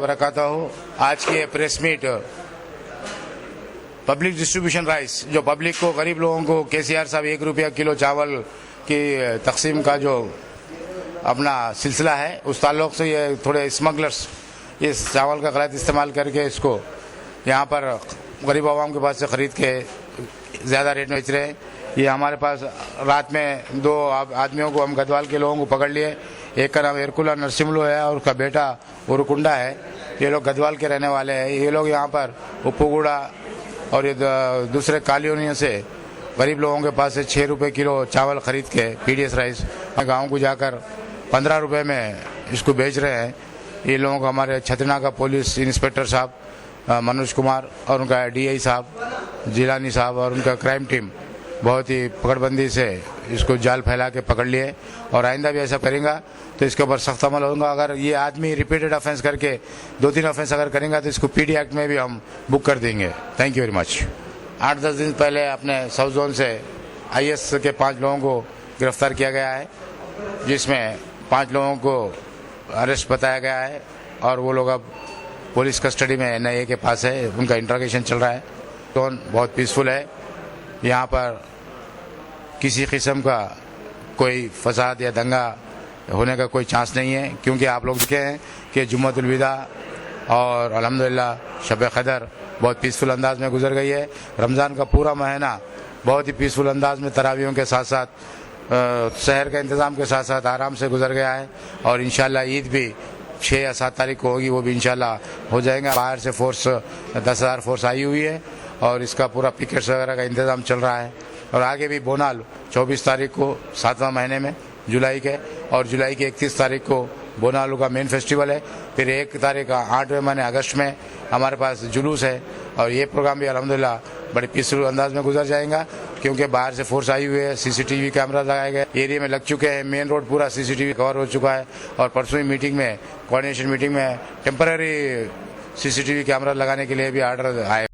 वबरकातुहू। आज की ये press meet public distribution rice, जो पब्लिक को, गरीब लोगों को केसीआर साहब 1 रुपया किलो चावल की तकसीम का जो अपना सिलसिला है, उस ताल्लुक से ये थोड़े स्मगलर्स इस चावल का गलत इस्तेमाल करके इसको यहाँ पर गरीब आवाम के पास से ख़रीद के ज़्यादा रेट में बेच रहे हैं। ये हमारे पास रात में 2 आदमियों को, हम गदवाल के लोगों को पकड़ लिए। एक का नाम एरकुला नरसिम्लू है और उसका बेटा उरुकुंडा है। ये लोग गदवाल के रहने वाले हैं। ये लोग यहाँ पर उप्पूगुड़ा और ये दूसरे कॉलोनियों से गरीब लोगों के पास से 6 रुपये किलो चावल ख़रीद के पीडीएस राइस गाँव को जाकर 15 रुपये में इसको बेच रहे हैं। ये लोगों को हमारे छतरना का पुलिस इंस्पेक्टर साहब मनोज कुमार और उनका डीआई साहब जिलानी साहब और उनका क्राइम टीम बहुत ही पकड़बंदी से इसको जाल फैला के पकड़ लिए और आइंदा भी ऐसा करेंगे तो इसके ऊपर सख्त अमल होगा। अगर ये आदमी रिपीटेड ऑफेंस करके 2-3 ऑफेंस अगर करेंगे तो इसको पीडी एक्ट में भी हम बुक कर देंगे। Thank you very much. 8-10 दिन पहले अपने साउथ जोन से आईएस के 5 लोगों को गिरफ्तार किया गया है, जिसमें 5 लोगों को अरेस्ट बताया गया है और वो लोग अब पुलिस कस्टडी में एनआईए के पास है। उनका इंट्रोगेशन चल रहा है। जोन बहुत पीसफुल है। यहाँ पर किसी किस्म का कोई फसाद या दंगा होने का कोई चांस नहीं है, क्योंकि आप लोग देखे हैं कि जुम्मतुल विदा और अल्हम्दुलिल्लाह शब क़दर बहुत पीसफुल अंदाज में गुजर गई है। रमज़ान का पूरा महीना बहुत ही पीसफुल अंदाज में तरावियों के साथ साथ शहर के इंतज़ाम के साथ साथ आराम से गुजर गया है और इंशाअल्लाह ईद भी 6 या 7 तारीख को होगी, वो भी इंशाअल्लाह हो जाएगा। बाहर से फोर्स 10,000 फोर्स आई हुई है और इसका पूरा पिकेट्स वगैरह का इंतज़ाम चल रहा है। और आगे भी बोनाल 24 तारीख को 7वां महीने में जुलाई के, और जुलाई की 31 तारीख को बोनालू का मेन फेस्टिवल है। फिर 1 तारीख 8वें महीने अगस्त में हमारे पास जुलूस है और ये प्रोग्राम भी अल्हम्दुलिल्लाह बड़े पीसफुल अंदाज में गुजर जाएगा, क्योंकि बाहर से फोर्स आई हुई है। सीसीटीवी कैमरा लगाए गए, एरिया में लग चुके हैं। मेन रोड पूरा सीसीटीवी कवर हो चुका है और परसों ही मीटिंग में, कोऑर्डिनेशन मीटिंग में टेम्पररी सीसीटीवी कैमरा लगाने के लिए भी आर्डर आए।